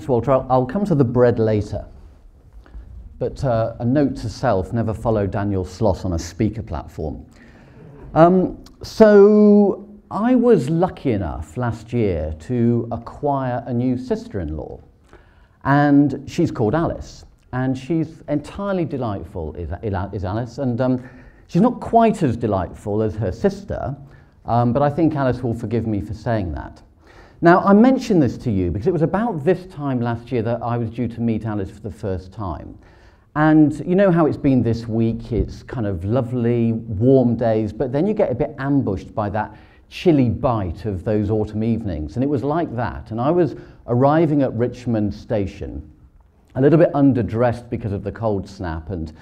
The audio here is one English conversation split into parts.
Walter. I'll come to the bread later. But a note to self, never follow Daniel Sloss on a speaker platform. So I was lucky enough last year to acquire a new sister-in-law. And she's called Alice. And she's entirely delightful, is Alice. And she's not quite as delightful as her sister, but I think Alice will forgive me for saying that. Now, I mention this to you because it was about this time last year that I was due to meet Alice for the first time. And you know how it's been this week, it's kind of lovely, warm days, but then you get a bit ambushed by that chilly bite of those autumn evenings, and it was like that. And I was arriving at Richmond Station, a little bit underdressed because of the cold snap, and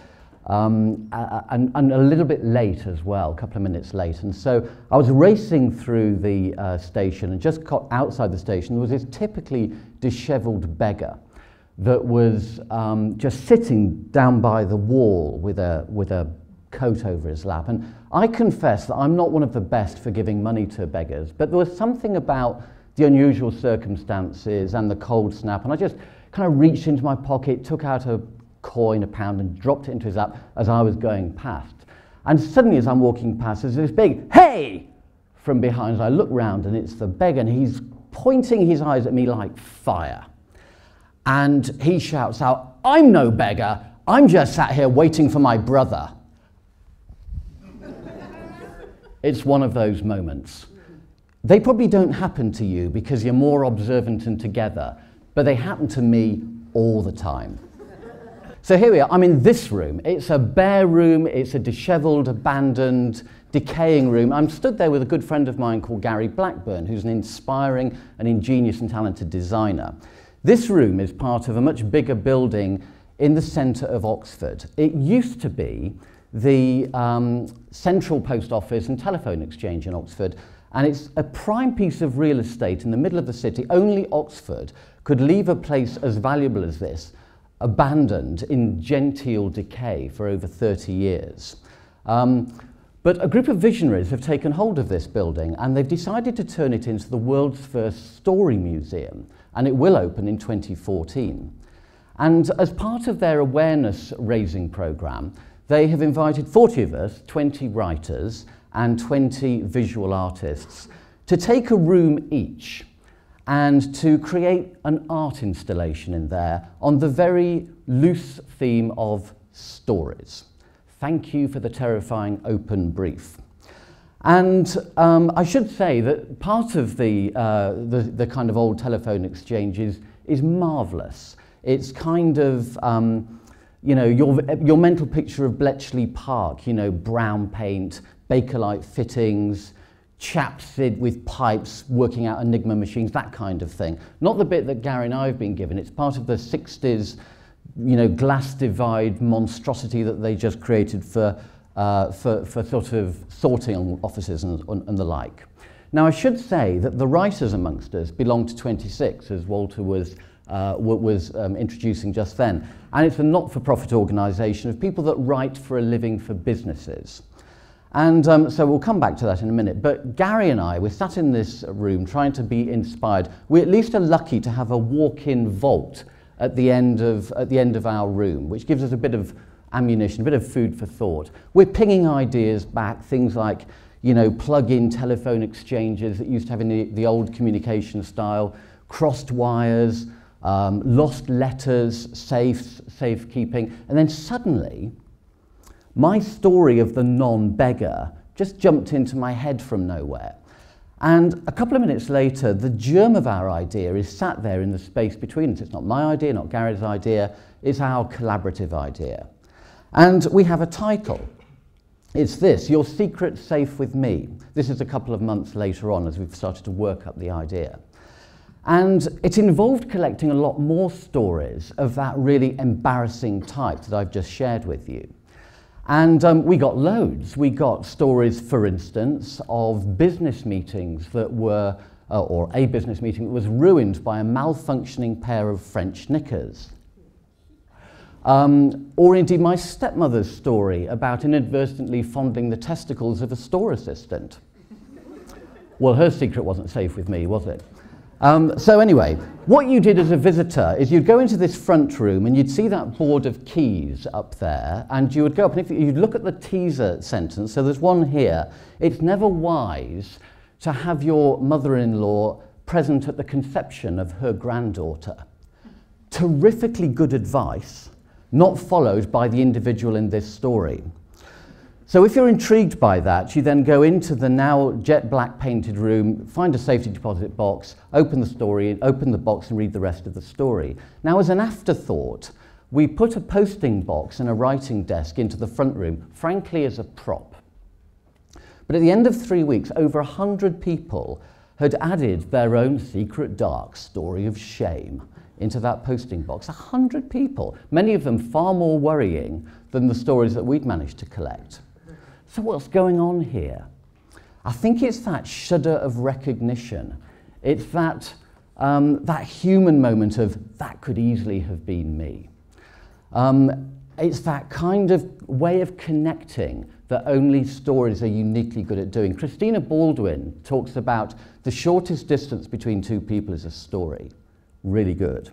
a little bit late as well, a couple of minutes late. And so I was racing through the station, and just got outside the station, there was this typically dishevelled beggar that was just sitting down by the wall with a coat over his lap. And I confess that I'm not one of the best for giving money to beggars, but there was something about the unusual circumstances and the cold snap, and I just kind of reached into my pocket, took out a coin, a pound, and dropped it into his lap as I was going past. And suddenly, as I'm walking past, there's this big "Hey!" from behind. As I look round, and it's the beggar, and he's pointing his eyes at me like fire. And he shouts out, "I'm no beggar, I'm just sat here waiting for my brother." It's one of those moments. They probably don't happen to you because you're more observant and together, but they happen to me all the time. So here we are, I'm in this room. It's a bare room, it's a dishevelled, abandoned, decaying room. I'm stood there with a good friend of mine called Gary Blackburn, who's an inspiring and ingenious and talented designer. This room is part of a much bigger building in the centre of Oxford. It used to be the Central Post Office and Telephone Exchange in Oxford, and it's a prime piece of real estate in the middle of the city. Only Oxford could leave a place as valuable as this abandoned in genteel decay for over 30 years. But a group of visionaries have taken hold of this building, and they've decided to turn it into the world's first story museum, and it will open in 2014. And as part of their awareness raising programme, they have invited 40 of us, 20 writers and 20 visual artists, to take a room each and to create an art installation in there on the very loose theme of stories. Thank you for the terrifying open brief. And I should say that part of the kind of old telephone exchange is marvellous. It's kind of, you know, your mental picture of Bletchley Park, you know, brown paint, Bakelite fittings, chaps with pipes working out Enigma machines, that kind of thing. Not the bit that Gary and I have been given. It's part of the 60s, you know, glass divide monstrosity that they just created for sort of sorting offices and the like. Now, I should say that the writers amongst us belong to 26, as Walter was introducing just then. And it's a not-for-profit organisation of people that write for a living for businesses. And so we'll come back to that in a minute. But Gary and I, we're sat in this room trying to be inspired. We at least are lucky to have a walk-in vault at the end of our room, which gives us a bit of ammunition, a bit of food for thought. We're pinging ideas back, things like, you know, plug-in telephone exchanges that used to have in the old communication style, crossed wires, lost letters, safes, safekeeping, and then suddenly my story of the non-beggar just jumped into my head from nowhere. And a couple of minutes later, the germ of our idea is sat there in the space between us. It's not my idea, not Gary's idea, it's our collaborative idea. And we have a title. It's this, Your Secret Safe With Me. This is a couple of months later on as we've started to work up the idea. And it involved collecting a lot more stories of that really embarrassing type that I've just shared with you. And we got loads. We got stories, for instance, of business meetings that were, or a business meeting that was ruined by a malfunctioning pair of French knickers. Or indeed my stepmother's story about inadvertently fondling the testicles of a store assistant. Well, her secret wasn't safe with me, was it? So anyway, what you did as a visitor is you'd go into this front room and you'd see that board of keys up there, and you would go up, and if you'd look at the teaser sentence, so there's one here: it's never wise to have your mother-in-law present at the conception of her granddaughter. Terrifically good advice, not followed by the individual in this story. So if you're intrigued by that, you then go into the now jet black painted room, find a safety deposit box, open the box and read the rest of the story. Now, as an afterthought, we put a posting box and a writing desk into the front room, frankly as a prop. But at the end of 3 weeks, over 100 people had added their own secret dark story of shame into that posting box. 100 people, many of them far more worrying than the stories that we'd managed to collect. So what's going on here? I think it's that shudder of recognition. It's that, that human moment of, that could easily have been me. It's that kind of way of connecting that only stories are uniquely good at doing. Christina Baldwin talks about the shortest distance between two people is a story. Really good.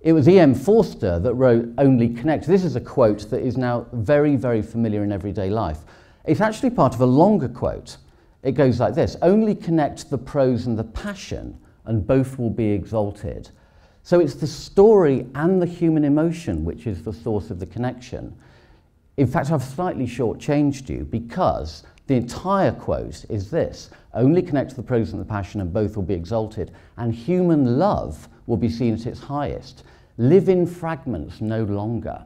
It was E.M. Forster that wrote Only Connect. This is a quote that is now very, very familiar in everyday life. It's actually part of a longer quote. It goes like this: only connect the prose and the passion, and both will be exalted. So it's the story and the human emotion which is the source of the connection. In fact, I've slightly shortchanged you, because the entire quote is this: only connect the prose and the passion, and both will be exalted, and human love will be seen at its highest. Live in fragments no longer.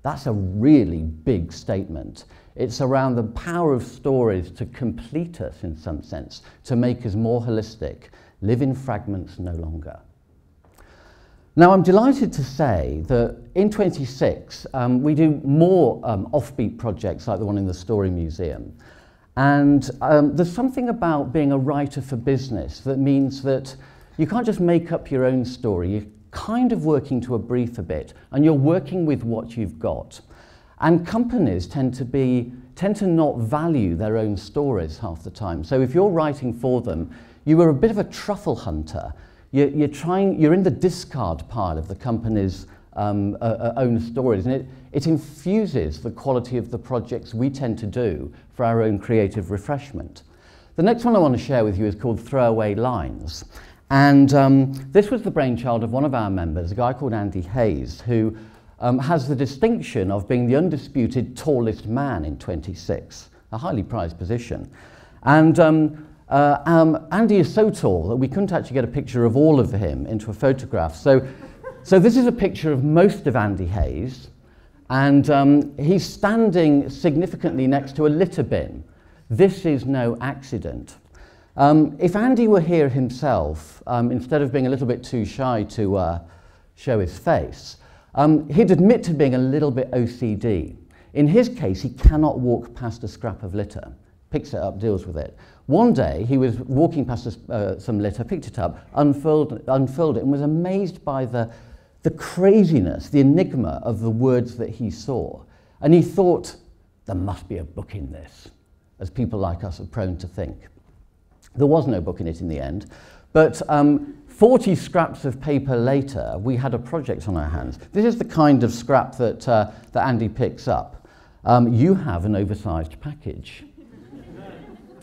That's a really big statement. It's around the power of stories to complete us in some sense, to make us more holistic. Live in fragments no longer. Now, I'm delighted to say that in 26, we do more offbeat projects like the one in the Story Museum. And there's something about being a writer for business that means that you can't just make up your own story. You're kind of working to a brief a bit, and you're working with what you've got. And companies tend to not value their own stories half the time. So if you're writing for them, you are a bit of a truffle hunter. You're in the discard pile of the company's own stories, and it infuses the quality of the projects we tend to do for our own creative refreshment. The next one I want to share with you is called Throwaway Lines. And this was the brainchild of one of our members, a guy called Andy Hayes, who has the distinction of being the undisputed tallest man in 26, a highly prized position. And Andy is so tall that we couldn't actually get a picture of all of him into a photograph. So this is a picture of most of Andy Hayes, and he's standing significantly next to a litter bin. This is no accident. If Andy were here himself, instead of being a little bit too shy to show his face, he'd admit to being a little bit OCD. In his case, he cannot walk past a scrap of litter. Picks it up, deals with it. One day, he was walking past some litter, picked it up, unfurled it, and was amazed by the craziness, the enigma of the words that he saw. And he thought, there must be a book in this, as people like us are prone to think. There was no book in it in the end, but 40 scraps of paper later, we had a project on our hands. This is the kind of scrap that Andy picks up. You have an oversized package.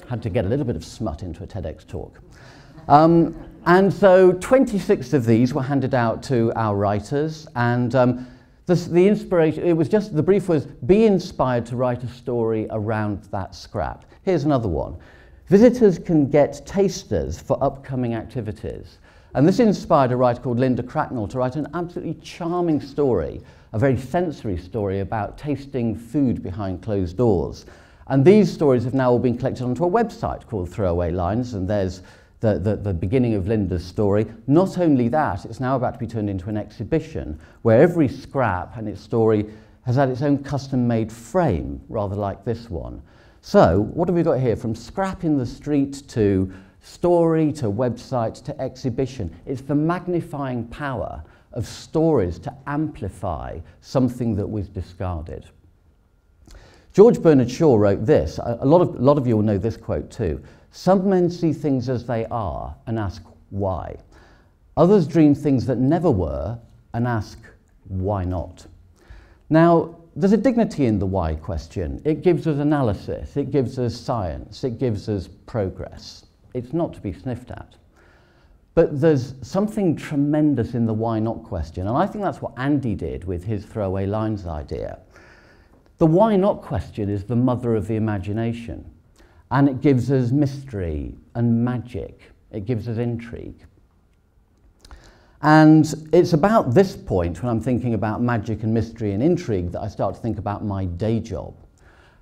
Had to get a little bit of smut into a TEDx talk. And so 26 of these were handed out to our writers, and the inspiration, it was just, the brief was, be inspired to write a story around that scrap. Here's another one. Visitors can get tasters for upcoming activities. And this inspired a writer called Linda Cracknell to write an absolutely charming story, a very sensory story about tasting food behind closed doors. And these stories have now all been collected onto a website called Throwaway Lines, and there's the beginning of Linda's story. Not only that, it's now about to be turned into an exhibition where every scrap and its story has had its own custom-made frame, rather like this one. So, what have we got here? From scrap in the street to story to website to exhibition. It's the magnifying power of stories to amplify something that was discarded. George Bernard Shaw wrote this. A lot of you will know this quote too. Some men see things as they are and ask, why. Others dream things that never were and ask, why not? Now, there's a dignity in the why question. It gives us analysis, it gives us science, it gives us progress. It's not to be sniffed at. But there's something tremendous in the why not question, and I think that's what Andy did with his throwaway lines idea. The why not question is the mother of the imagination, and it gives us mystery and magic. It gives us intrigue. And it's about this point, when I'm thinking about magic and mystery and intrigue, that I start to think about my day job.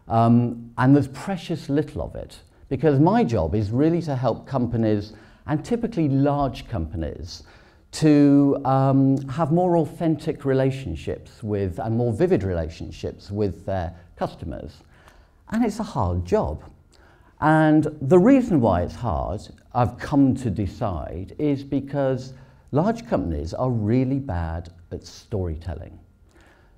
And there's precious little of it, because my job is really to help companies, and typically large companies, to have more authentic relationships with, and more vivid relationships with their customers. And it's a hard job. And the reason why it's hard, I've come to decide, is because large companies are really bad at storytelling.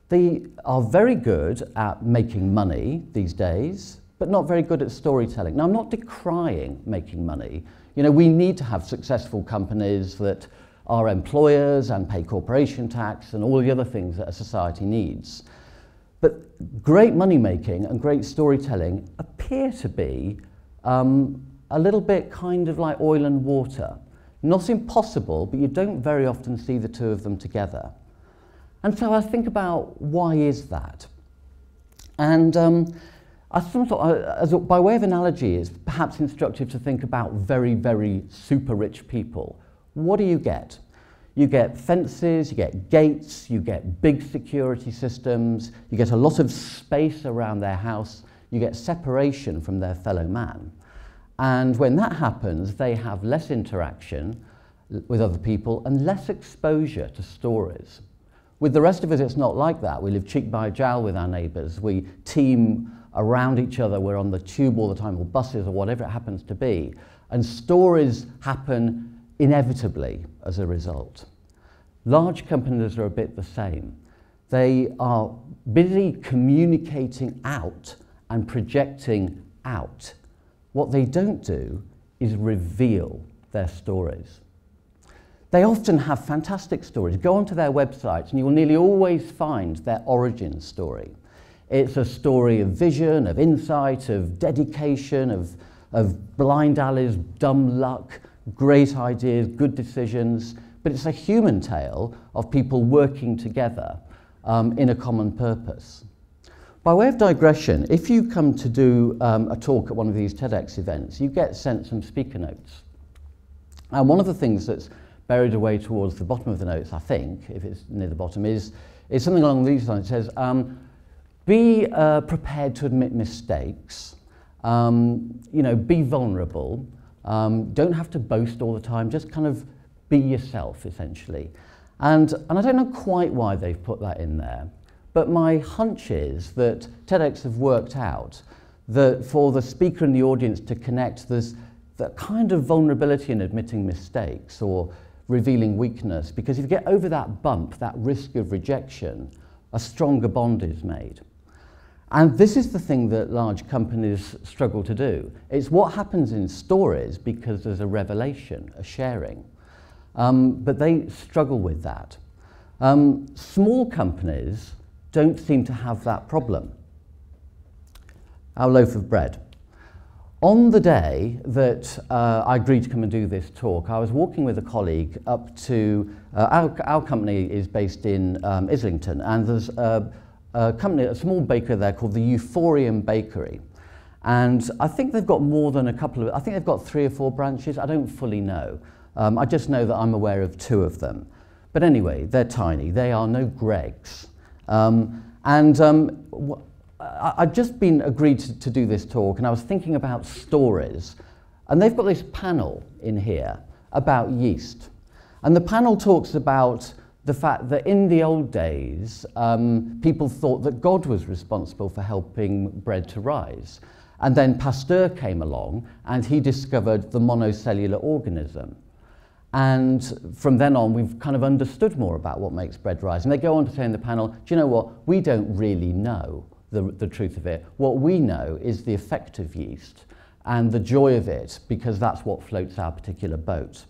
They are very good at making money these days, but not very good at storytelling. Now, I'm not decrying making money. You know, we need to have successful companies that are employers and pay corporation tax and all the other things that a society needs. But great money making and great storytelling appear to be a little bit kind of like oil and water. Not impossible, but you don't very often see the two of them together. And so I think about, why is that? And I thought, by way of analogy, it's perhaps instructive to think about very, very super rich people. What do you get? You get fences, you get gates, you get big security systems, you get a lot of space around their house, you get separation from their fellow man. And when that happens, they have less interaction with other people and less exposure to stories. With the rest of us, it's not like that. We live cheek by jowl with our neighbours. We team around each other. We're on the tube all the time, or buses, or whatever it happens to be. And stories happen inevitably as a result. Large companies are a bit the same. They are busy communicating out and projecting out. What they don't do is reveal their stories. They often have fantastic stories. Go onto their websites and you will nearly always find their origin story. It's a story of vision, of insight, of dedication, of blind alleys, dumb luck, great ideas, good decisions, but it's a human tale of people working together in a common purpose. By way of digression, if you come to do a talk at one of these TEDx events, you get sent some speaker notes. And one of the things that's buried away towards the bottom of the notes, I think, if it's near the bottom, is something along these lines. It says, be prepared to admit mistakes, you know, be vulnerable, don't have to boast all the time, just kind of be yourself, essentially. And I don't know quite why they've put that in there. But my hunch is that TEDx have worked out that for the speaker and the audience to connect, there's that kind of vulnerability in admitting mistakes or revealing weakness, because if you get over that bump, that risk of rejection, a stronger bond is made. And this is the thing that large companies struggle to do. It's what happens in stories because there's a revelation, a sharing. But they struggle with that. Small companies don't seem to have that problem. Our loaf of bread. On the day that I agreed to come and do this talk, I was walking with a colleague up to, our company is based in Islington, and there's a company, a small baker there called the Euphorium Bakery. And I think they've got more than a couple of, I think they've got 3 or 4 branches, I don't fully know. I just know that I'm aware of 2 of them. But anyway, they're tiny, they are no Greggs. I'd just been agreed to do this talk, and I was thinking about stories. And they've got this panel in here about yeast. And the panel talks about the fact that in the old days, people thought that God was responsible for helping bread to rise. And then Pasteur came along, and he discovered the monocellular organism. And from then on, we've kind of understood more about what makes bread rise. And they go on to say in the panel, do you know what? We don't really know the truth of it. What we know is the effect of yeast and the joy of it, because that's what floats our particular boat.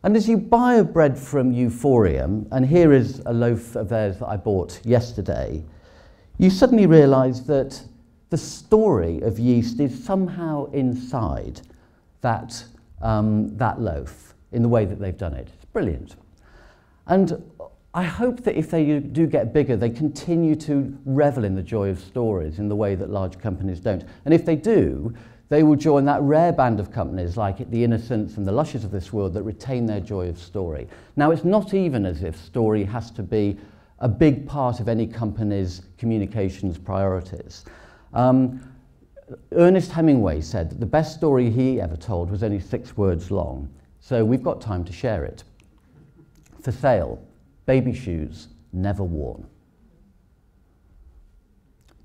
And as you buy a bread from Euphorium, and here is a loaf of theirs that I bought yesterday, you suddenly realise that the story of yeast is somehow inside that, that loaf in the way that they've done it. It's brilliant. And I hope that if they do get bigger, they continue to revel in the joy of stories in the way that large companies don't. And if they do, they will join that rare band of companies like the Innocents and the Lushes of this world that retain their joy of story. Now, it's not even as if story has to be a big part of any company's communications priorities. Ernest Hemingway said that the best story he ever told was only 6 words long. So we've got time to share it. For sale, baby shoes never worn.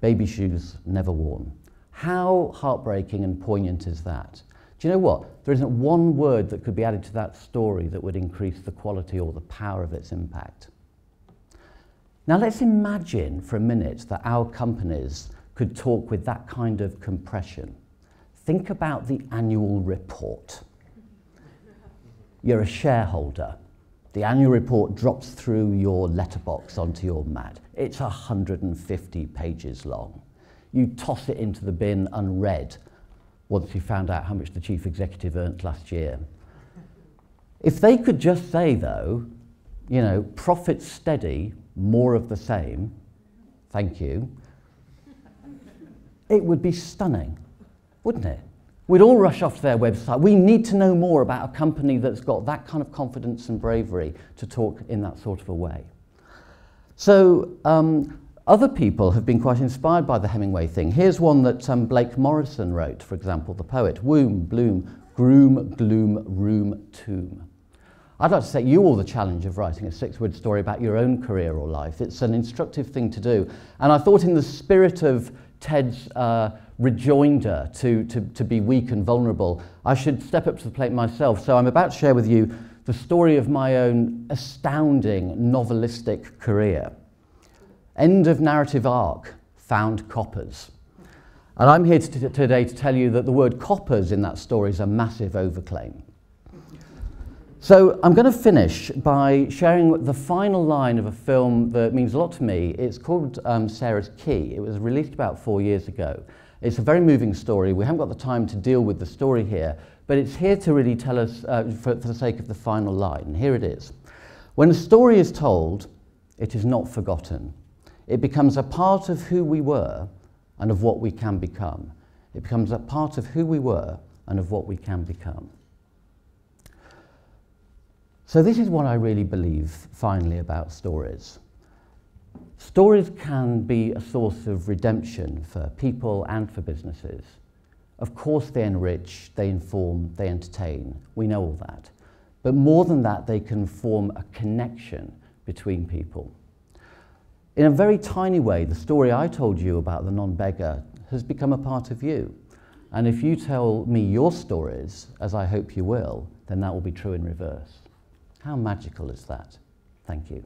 Baby shoes never worn. How heartbreaking and poignant is that? Do you know what? There isn't one word that could be added to that story that would increase the quality or the power of its impact. Now let's imagine for a minute that our companies could talk with that kind of compression. Think about the annual report. You're a shareholder. The annual report drops through your letterbox onto your mat. It's 150 pages long. You toss it into the bin unread once you found out how much the chief executive earned last year. If they could just say, though, you know, profit steady, more of the same, thank you, it would be stunning, wouldn't it? We'd all rush off to their website. We need to know more about a company that's got that kind of confidence and bravery to talk in that sort of a way. So other people have been quite inspired by the Hemingway thing. Here's one that Blake Morrison wrote, for example, the poet. Womb, bloom, groom, gloom, room, tomb. I'd like to set you all the challenge of writing a 6-word story about your own career or life. It's an instructive thing to do. And I thought in the spirit of Ted's rejoinder to be weak and vulnerable, I should step up to the plate myself. So I'm about to share with you the story of my own astounding novelistic career. End of narrative arc, found coppers. And I'm here today to tell you that the word coppers in that story is a massive overclaim. So I'm going to finish by sharing the final line of a film that means a lot to me. It's called Sarah's Key. It was released about 4 years ago. It's a very moving story. We haven't got the time to deal with the story here, but it's here to really tell us, for the sake of the final line. And here it is. When a story is told, it is not forgotten. It becomes a part of who we were and of what we can become. It becomes a part of who we were and of what we can become. So this is what I really believe, finally, about stories. Stories can be a source of redemption for people and for businesses. Of course they enrich, they inform, they entertain. We know all that. But more than that, they can form a connection between people. In a very tiny way, the story I told you about the non-beggar has become a part of you. And if you tell me your stories, as I hope you will, then that will be true in reverse. How magical is that? Thank you.